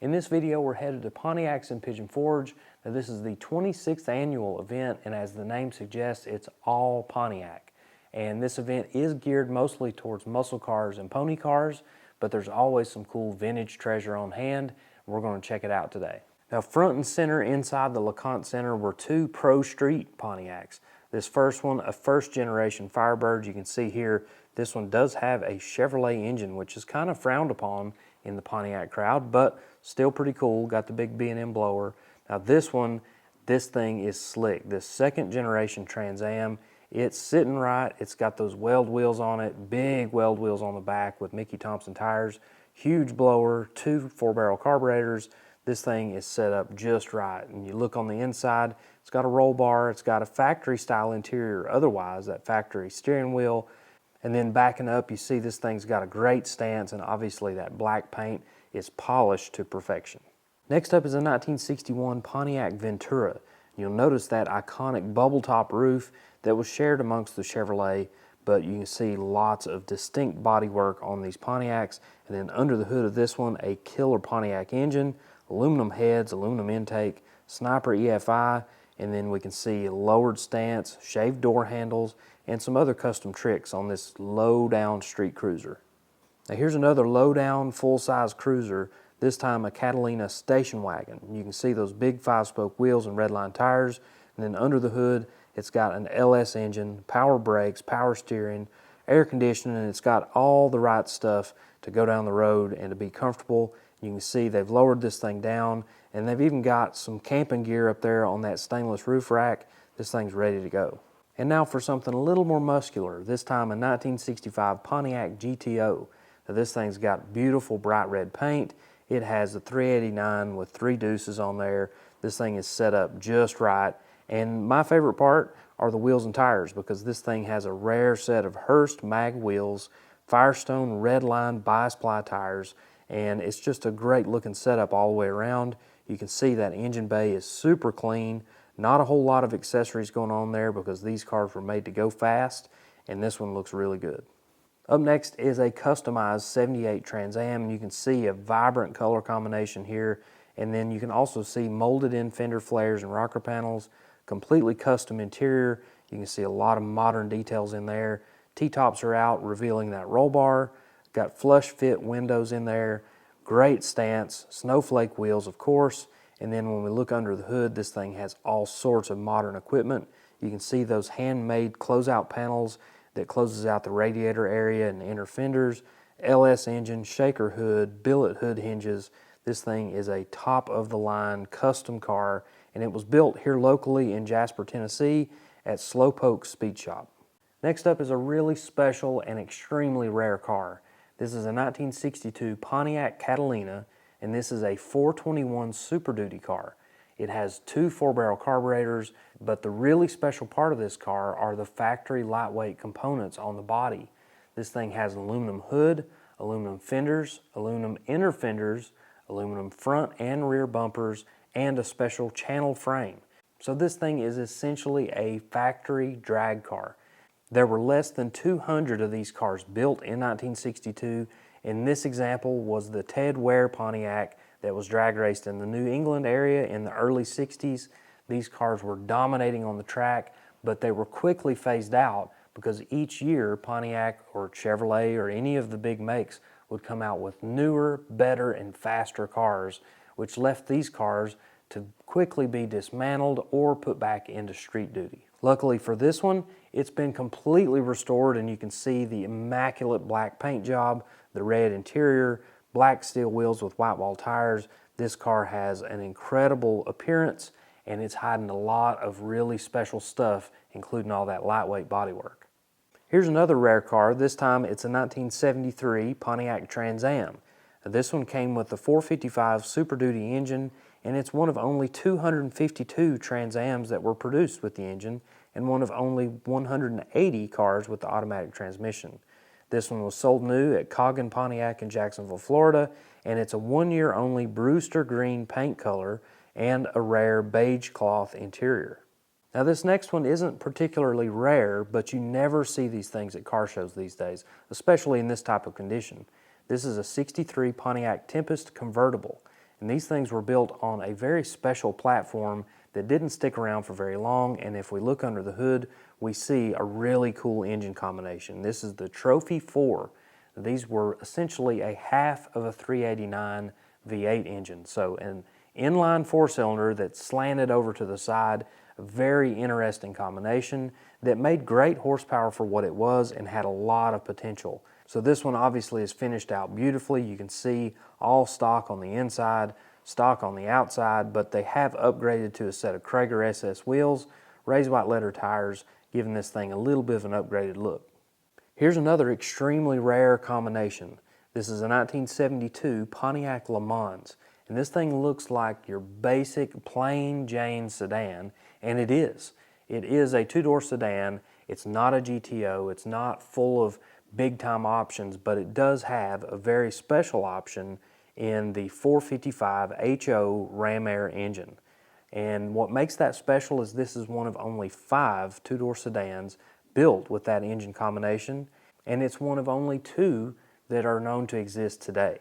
In this video, we're headed to Pontiacs in Pigeon Forge. Now, this is the 26th annual event, and as the name suggests, it's all Pontiac. And this event is geared mostly towards muscle cars and pony cars, but there's always some cool vintage treasure on hand. We're going to check it out today. Now, front and center inside the LeConte Center were two Pro Street Pontiacs. This first one, a first generation Firebird. You can see here, this one does have a Chevrolet engine, which is kind of frowned upon in the Pontiac crowd, but still pretty cool. Got the big B&M blower. Now this one, this thing is slick. This second generation Trans Am, it's sitting right. It's got those weld wheels on it, big weld wheels on the back with Mickey Thompson tires, huge blower, two 4-barrel carburetors. This thing is set up just right. And you look on the inside, it's got a roll bar, it's got a factory style interior otherwise, that factory steering wheel. And then backing up, you see this thing's got a great stance, and obviously that black paint is polished to perfection. Next up is a 1961 Pontiac Ventura. You'll notice that iconic bubble top roof that was shared amongst the Chevrolet, but you can see lots of distinct bodywork on these Pontiacs. And then under the hood of this one, a killer Pontiac engine, aluminum heads, aluminum intake, Sniper EFI, and then we can see lowered stance, shaved door handles, and some other custom tricks on this low-down street cruiser. Now here's another low-down, full-size cruiser, this time a Catalina station wagon. You can see those big 5-spoke wheels and redline tires, and then under the hood, it's got an LS engine, power brakes, power steering, air conditioning, and it's got all the right stuff to go down the road and to be comfortable. You can see they've lowered this thing down, and they've even got some camping gear up there on that stainless roof rack. This thing's ready to go. And now for something a little more muscular, this time a 1965 Pontiac GTO. Now this thing's got beautiful bright red paint. It has a 389 with 3 deuces on there. This thing is set up just right. And my favorite part are the wheels and tires, because this thing has a rare set of Hurst mag wheels, Firestone redline bi-sply tires, and it's just a great looking setup all the way around. You can see that engine bay is super clean. Not a whole lot of accessories going on there because these cars were made to go fast, and this one looks really good. Up next is a customized 78 Trans Am, and you can see a vibrant color combination here, and then you can also see molded in fender flares and rocker panels, completely custom interior. You can see a lot of modern details in there. T-tops are out, revealing that roll bar. Got flush fit windows in there, great stance, snowflake wheels of course, and then when we look under the hood, this thing has all sorts of modern equipment. You can see those handmade closeout panels that closes out the radiator area and the inner fenders, LS engine, shaker hood, billet hood hinges. This thing is a top of the line custom car, and it was built here locally in Jasper, Tennessee at Slowpoke Speed Shop. Next up is a really special and extremely rare car. This is a 1962 Pontiac Catalina, and this is a 421 Super Duty car. It has 2 4-barrel carburetors, but the really special part of this car are the factory lightweight components on the body. This thing has an aluminum hood, aluminum fenders, aluminum inner fenders, aluminum front and rear bumpers, and a special channel frame. So this thing is essentially a factory drag car. There were less than 200 of these cars built in 1962, and this example was the Ted Ware Pontiac that was drag raced in the New England area in the early 60s. These cars were dominating on the track, but they were quickly phased out because each year Pontiac or Chevrolet or any of the big makes would come out with newer, better, and faster cars, which left these cars to quickly be dismantled or put back into street duty. Luckily for this one, it's been completely restored, and you can see the immaculate black paint job, the red interior, black steel wheels with white wall tires. This car has an incredible appearance, and it's hiding a lot of really special stuff, including all that lightweight bodywork. Here's another rare car. This time it's a 1973 Pontiac Trans Am. This one came with the 455 Super Duty engine, and it's one of only 252 Trans Ams that were produced with the engine, and one of only 180 cars with the automatic transmission. This one was sold new at Coggin Pontiac in Jacksonville, Florida, and it's a 1-year only Brewster green paint color and a rare beige cloth interior. Now this next one isn't particularly rare, but you never see these things at car shows these days, especially in this type of condition. This is a '63 Pontiac Tempest convertible, And these things were built on a very special platform that didn't stick around for very long. And if we look under the hood, we see a really cool engine combination. This is the Trophy 4. These were essentially a half of a 389 V8 engine. So an inline four-cylinder that slanted over to the side, a very interesting combination that made great horsepower for what it was and had a lot of potential. So this one obviously is finished out beautifully. You can see all stock on the inside, stock on the outside, but they have upgraded to a set of Krager SS wheels, raised white letter tires, giving this thing a little bit of an upgraded look. Here's another extremely rare combination. This is a 1972 Pontiac Le Mans, and this thing looks like your basic plain Jane sedan, and it is. It is a two-door sedan. It's not a GTO. It's not full of big-time options, but it does have a very special option in the 455 HO Ram Air engine. And what makes that special is this is one of only 5 two-door sedans built with that engine combination, and it's one of only 2 that are known to exist today.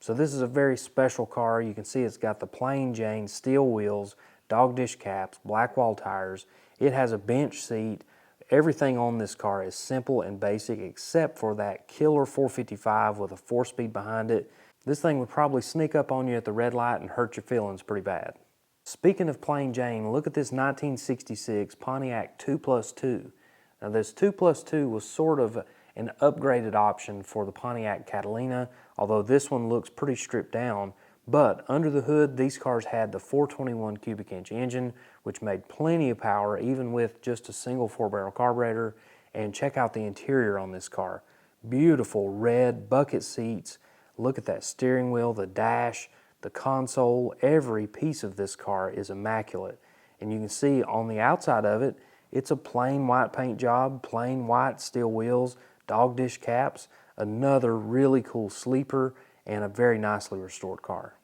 So this is a very special car. You can see it's got the plain Jane steel wheels, dog dish caps, black wall tires. It has a bench seat. Everything on this car is simple and basic except for that killer 455 with a 4-speed behind it. This thing would probably sneak up on you at the red light and hurt your feelings pretty bad. Speaking of plain Jane, look at this 1966 Pontiac 2+2. Now this 2+2 was sort of an upgraded option for the Pontiac Catalina, although this one looks pretty stripped down. But under the hood, these cars had the 421 cubic inch engine, which made plenty of power even with just a single 4-barrel carburetor. And check out the interior on this car. Beautiful red bucket seats. Look at that steering wheel, the dash, the console. Every piece of this car is immaculate. And you can see on the outside of it, it's a plain white paint job, plain white steel wheels, dog dish caps, another really cool sleeper, and a very nicely restored car.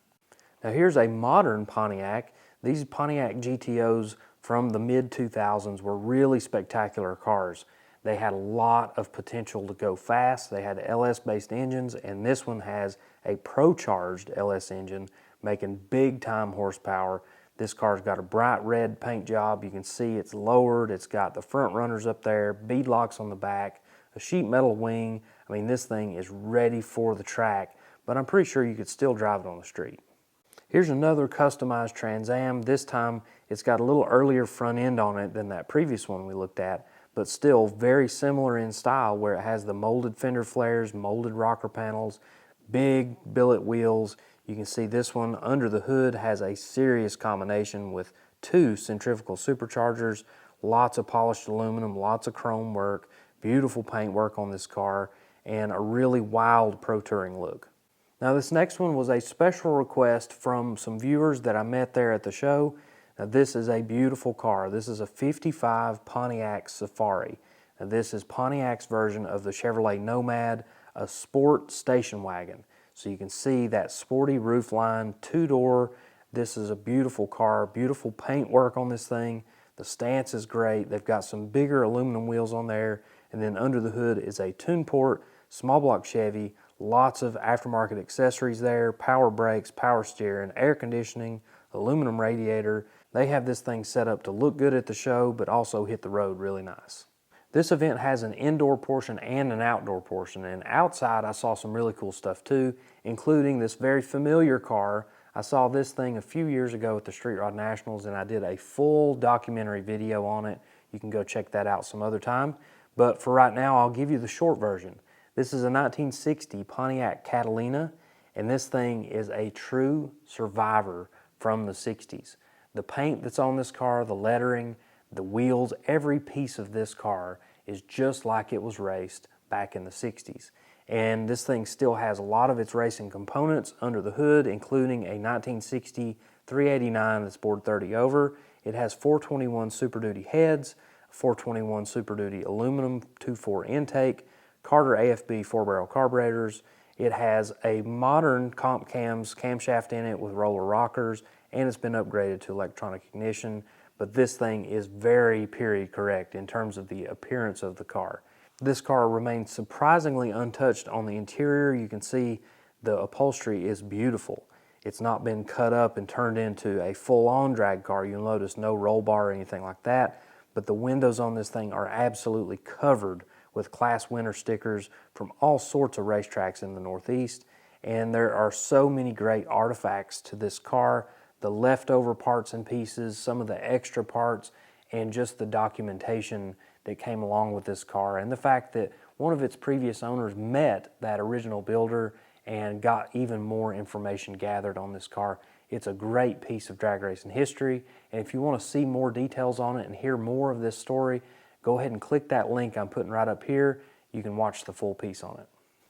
Now here's a modern Pontiac. These Pontiac GTOs from the mid-2000s were really spectacular cars. They had a lot of potential to go fast. They had LS-based engines, and this one has a pro-charged LS engine making big-time horsepower. This car's got a bright red paint job. You can see it's lowered. It's got the front runners up there, bead locks on the back, a sheet metal wing. I mean, this thing is ready for the track, but I'm pretty sure you could still drive it on the street. Here's another customized Trans Am. This time it's got a little earlier front end on it than that previous one we looked at, but still very similar in style where it has the molded fender flares, molded rocker panels, big billet wheels. You can see this one under the hood has a serious combination with 2 centrifugal superchargers, lots of polished aluminum, lots of chrome work, beautiful paint work on this car, and a really wild pro touring look. Now this next one was a special request from some viewers that I met there at the show. Now this is a beautiful car. This is a 55 Pontiac Safari. Now this is Pontiac's version of the Chevrolet Nomad, a sport station wagon. So you can see that sporty roofline, 2-door. This is a beautiful car, beautiful paint work on this thing. The stance is great. They've got some bigger aluminum wheels on there. And then under the hood is a tune port, small block Chevy, lots of aftermarket accessories there, power brakes, power steering, air conditioning, aluminum radiator. They have this thing set up to look good at the show, but also hit the road really nice. This event has an indoor portion and an outdoor portion, and outside I saw some really cool stuff too, including this very familiar car. I saw this thing a few years ago at the Street Rod Nationals, and I did a full documentary video on it. You can go check that out some other time. But for right now, I'll give you the short version. This is a 1960 Pontiac Catalina, and this thing is a true survivor from the 60s. The paint that's on this car, the lettering, the wheels, every piece of this car is just like it was raced back in the 60s. And this thing still has a lot of its racing components under the hood, including a 1960 389 that's bored 30 over. It has 421 Super Duty heads, 421 Super Duty aluminum 2.4 intake, Carter AFB 4-barrel carburetors. It has a modern comp cams camshaft in it with roller rockers, and it's been upgraded to electronic ignition. But this thing is very period correct in terms of the appearance of the car. This car remains surprisingly untouched on the interior. You can see the upholstery is beautiful. It's not been cut up and turned into a full-on drag car. You'll notice no roll bar or anything like that, but the windows on this thing are absolutely covered with class winner stickers from all sorts of racetracks in the Northeast. And there are so many great artifacts to this car, the leftover parts and pieces, some of the extra parts, and just the documentation that came along with this car, and the fact that one of its previous owners met that original builder and got even more information gathered on this car. It's a great piece of drag racing history, and if you want to see more details on it and hear more of this story, go ahead and click that link I'm putting right up here. You can watch the full piece on it.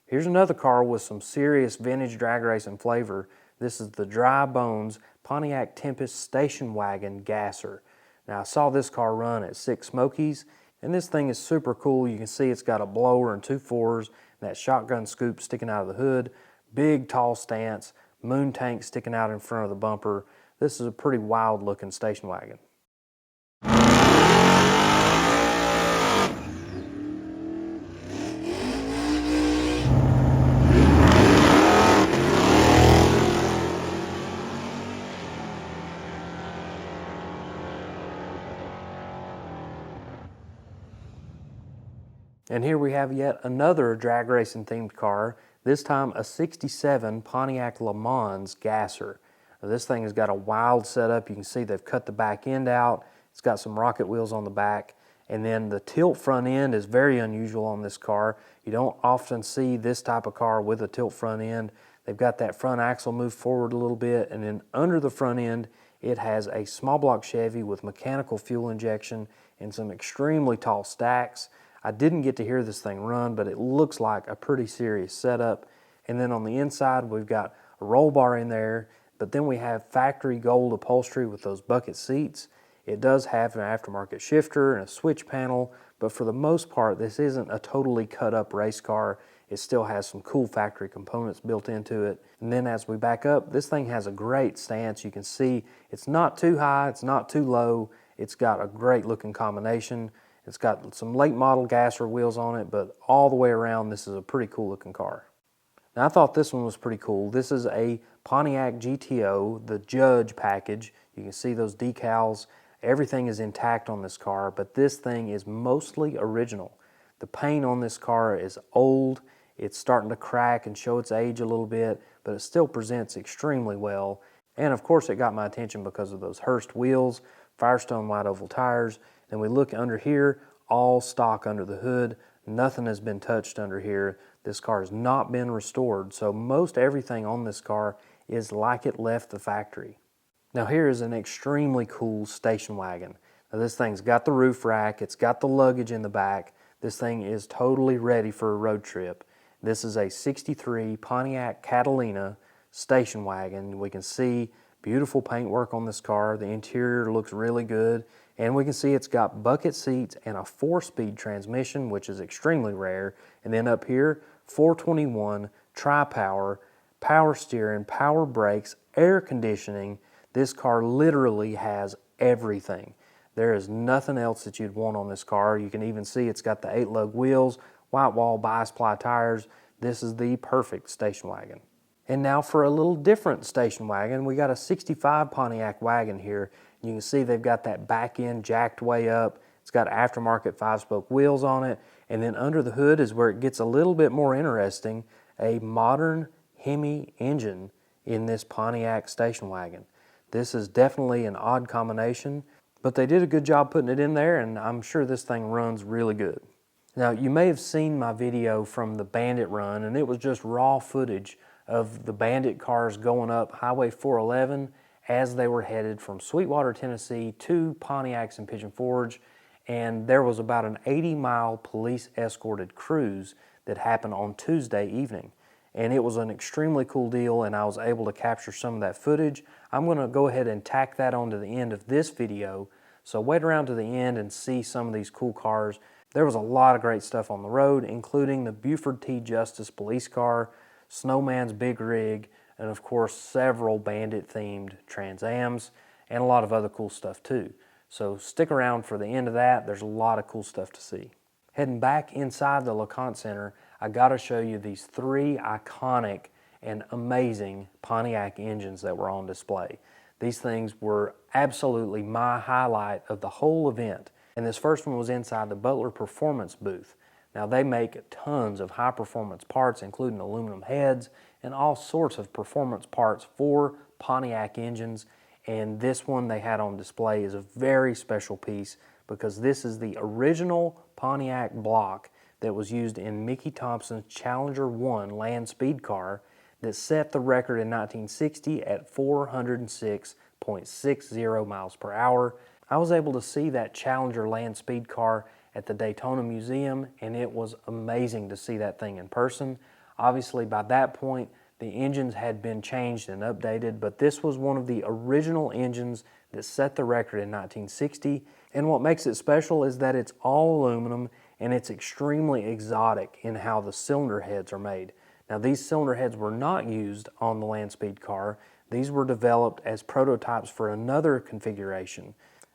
Here's another car with some serious vintage drag racing flavor. This is the Dry Bones Pontiac Tempest Station Wagon Gasser. Now, I saw this car run at Six Smokies, and this thing is super cool. You can see it's got a blower and 2 4s, and that shotgun scoop sticking out of the hood, big tall stance, moon tank sticking out in front of the bumper. This is a pretty wild looking station wagon. And here we have yet another drag racing themed car, this time a 67 Pontiac Le Mans Gasser. Now, this thing has got a wild setup. You can see they've cut the back end out. It's got some rocket wheels on the back. And then the tilt front end is very unusual on this car. You don't often see this type of car with a tilt front end. They've got that front axle moved forward a little bit, and then under the front end it has a small block Chevy with mechanical fuel injection and some extremely tall stacks. I didn't get to hear this thing run, but it looks like a pretty serious setup. And then on the inside, we've got a roll bar in there, but then we have factory gold upholstery with those bucket seats. It does have an aftermarket shifter and a switch panel, but for the most part, this isn't a totally cut up race car. It still has some cool factory components built into it. And then as we back up, this thing has a great stance. You can see it's not too high, it's not too low. It's got a great looking combination. It's got some late model Gasser wheels on it, but all the way around, this is a pretty cool looking car. Now, I thought this one was pretty cool. This is a Pontiac GTO, the Judge package. You can see those decals. Everything is intact on this car, but this thing is mostly original. The paint on this car is old. It's starting to crack and show its age a little bit, but it still presents extremely well. And of course, it got my attention because of those Hurst wheels, Firestone wide oval tires. Then we look under here, all stock under the hood. Nothing has been touched under here. This car has not been restored, so most everything on this car is like it left the factory. Now here is an extremely cool station wagon. Now this thing's got the roof rack, it's got the luggage in the back. This thing is totally ready for a road trip. This is a 63 Pontiac Catalina station wagon. We can see beautiful paintwork on this car. The interior looks really good. And we can see it's got bucket seats and a 4-speed transmission, which is extremely rare. And then up here, 421, tri-power, power steering, power brakes, air conditioning. This car literally has everything. There is nothing else that you'd want on this car. You can even see it's got the 8-lug wheels, white wall bias-ply tires. This is the perfect station wagon. And now for a little different station wagon, we got a 65 Pontiac wagon here. You can see they've got that back end jacked way up. It's got aftermarket 5-spoke wheels on it. And then under the hood is where it gets a little bit more interesting, a modern Hemi engine in this Pontiac station wagon. This is definitely an odd combination, but they did a good job putting it in there, and I'm sure this thing runs really good. Now, you may have seen my video from the Bandit run, and it was just raw footage of the Bandit cars going up Highway 411 as they were headed from Sweetwater, Tennessee to Pontiacs and Pigeon Forge. And there was about an 80-mile police escorted cruise that happened on Tuesday evening. And it was an extremely cool deal, and I was able to capture some of that footage. I'm going to go ahead and tack that onto the end of this video. So wait around to the end and see some of these cool cars. There was a lot of great stuff on the road, including the Buford T. Justice police car, Snowman's big rig, and of course several Bandit-themed Trans Ams, and a lot of other cool stuff too. So stick around for the end of that. There's a lot of cool stuff to see. Heading back inside the LeConte Center, I gotta show you these 3 iconic and amazing Pontiac engines that were on display. These things were absolutely my highlight of the whole event. And this first one was inside the Butler Performance booth. Now they make tons of high performance parts, including aluminum heads and all sorts of performance parts for Pontiac engines. And this one they had on display is a very special piece because this is the original Pontiac block that was used in Mickey Thompson's Challenger 1 land speed car that set the record in 1960 at 406.60 miles per hour. I was able to see that Challenger land speed car at the Daytona Museum, and it was amazing to see that thing in person. Obviously, by that point, the engines had been changed and updated, but this was one of the original engines that set the record in 1960. And what makes it special is that it's all aluminum and it's extremely exotic in how the cylinder heads are made. Now, these cylinder heads were not used on the land speed car. These were developed as prototypes for another configuration.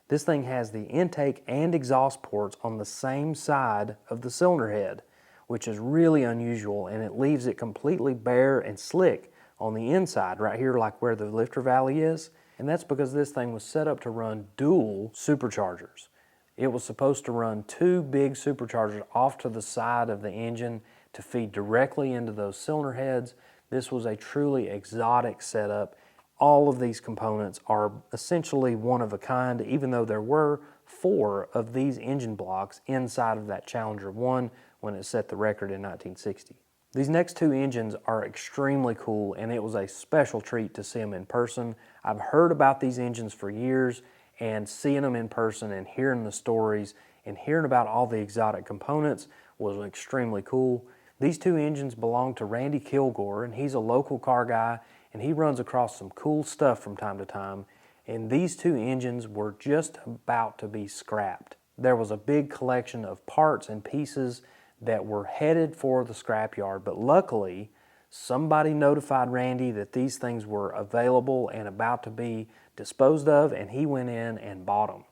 This thing has the intake and exhaust ports on the same side of the cylinder head, which is really unusual, and it leaves it completely bare and slick on the inside, right here like where the lifter valley is. And that's because this thing was set up to run dual superchargers. It was supposed to run two big superchargers off to the side of the engine to feed directly into those cylinder heads. This was a truly exotic setup. All of these components are essentially one of a kind, even though there were 4 of these engine blocks inside of that Challenger 1 when it set the record in 1960. These next 2 engines are extremely cool, and it was a special treat to see them in person. I've heard about these engines for years, and seeing them in person and hearing the stories and hearing about all the exotic components was extremely cool. These 2 engines belong to Randy Kilgore, and he's a local car guy, and he runs across some cool stuff from time to time. And these 2 engines were just about to be scrapped. There was a big collection of parts and pieces that were headed for the scrapyard, but luckily somebody notified Randy that these things were available and about to be disposed of, and he went in and bought them.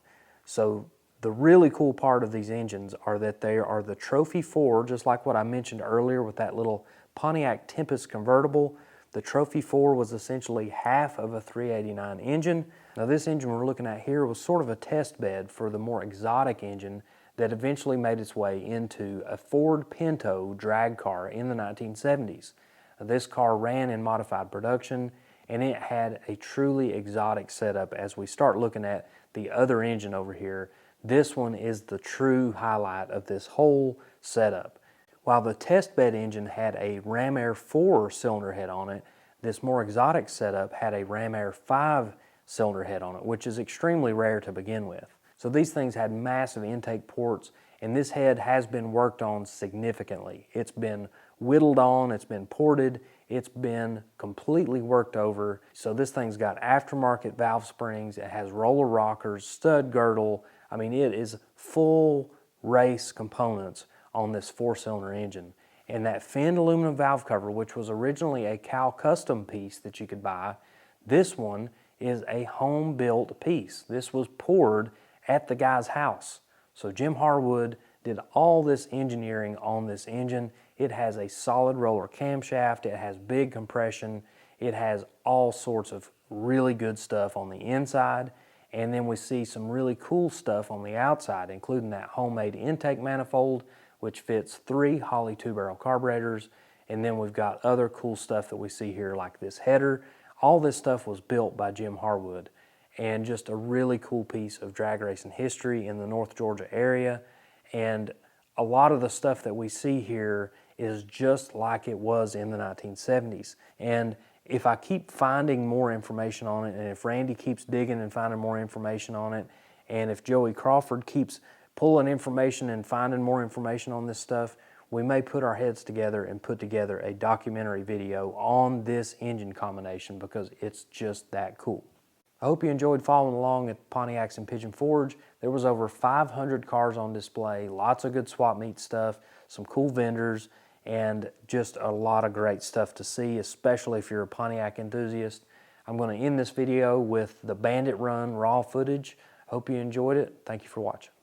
So the really cool part of these engines are that they are the Trophy 4, just like what I mentioned earlier with that little Pontiac Tempest convertible. The Trophy 4 was essentially half of a 389 engine. Now this engine we're looking at here was sort of a test bed for the more exotic engine that eventually made its way into a Ford Pinto drag car in the 1970s. This car ran in modified production, and it had a truly exotic setup. As we start looking at the other engine over here, this one is the true highlight of this whole setup. While the test bed engine had a Ram Air 4 cylinder head on it, this more exotic setup had a Ram Air 5 cylinder head on it, which is extremely rare to begin with. So these things had massive intake ports, and this head has been worked on significantly. It's been whittled on, it's been ported, it's been completely worked over. So this thing's got aftermarket valve springs, it has roller rockers, stud girdle. I mean, it is full race components on this 4-cylinder engine. And that finned aluminum valve cover, which was originally a Cal Custom piece that you could buy, this one is a home-built piece. This was poured at the guy's house. So Jim Harwood did all this engineering on this engine. It has a solid roller camshaft, it has big compression, it has all sorts of really good stuff on the inside, and then we see some really cool stuff on the outside, including that homemade intake manifold, which fits 3 Holley 2-barrel carburetors, and then we've got other cool stuff that we see here like this header. All this stuff was built by Jim Harwood, and just a really cool piece of drag racing history in the North Georgia area. And a lot of the stuff that we see here is just like it was in the 1970s. And if I keep finding more information on it, and if Randy keeps digging and finding more information on it, and if Joey Crawford keeps pulling information and finding more information on this stuff, we may put our heads together and put together a documentary video on this engine combination because it's just that cool. I hope you enjoyed following along at Pontiacs and Pigeon Forge. There was over 500 cars on display, lots of good swap meet stuff, some cool vendors, and just a lot of great stuff to see, especially if you're a Pontiac enthusiast. I'm going to end this video with the Bandit Run raw footage. Hope you enjoyed it. Thank you for watching.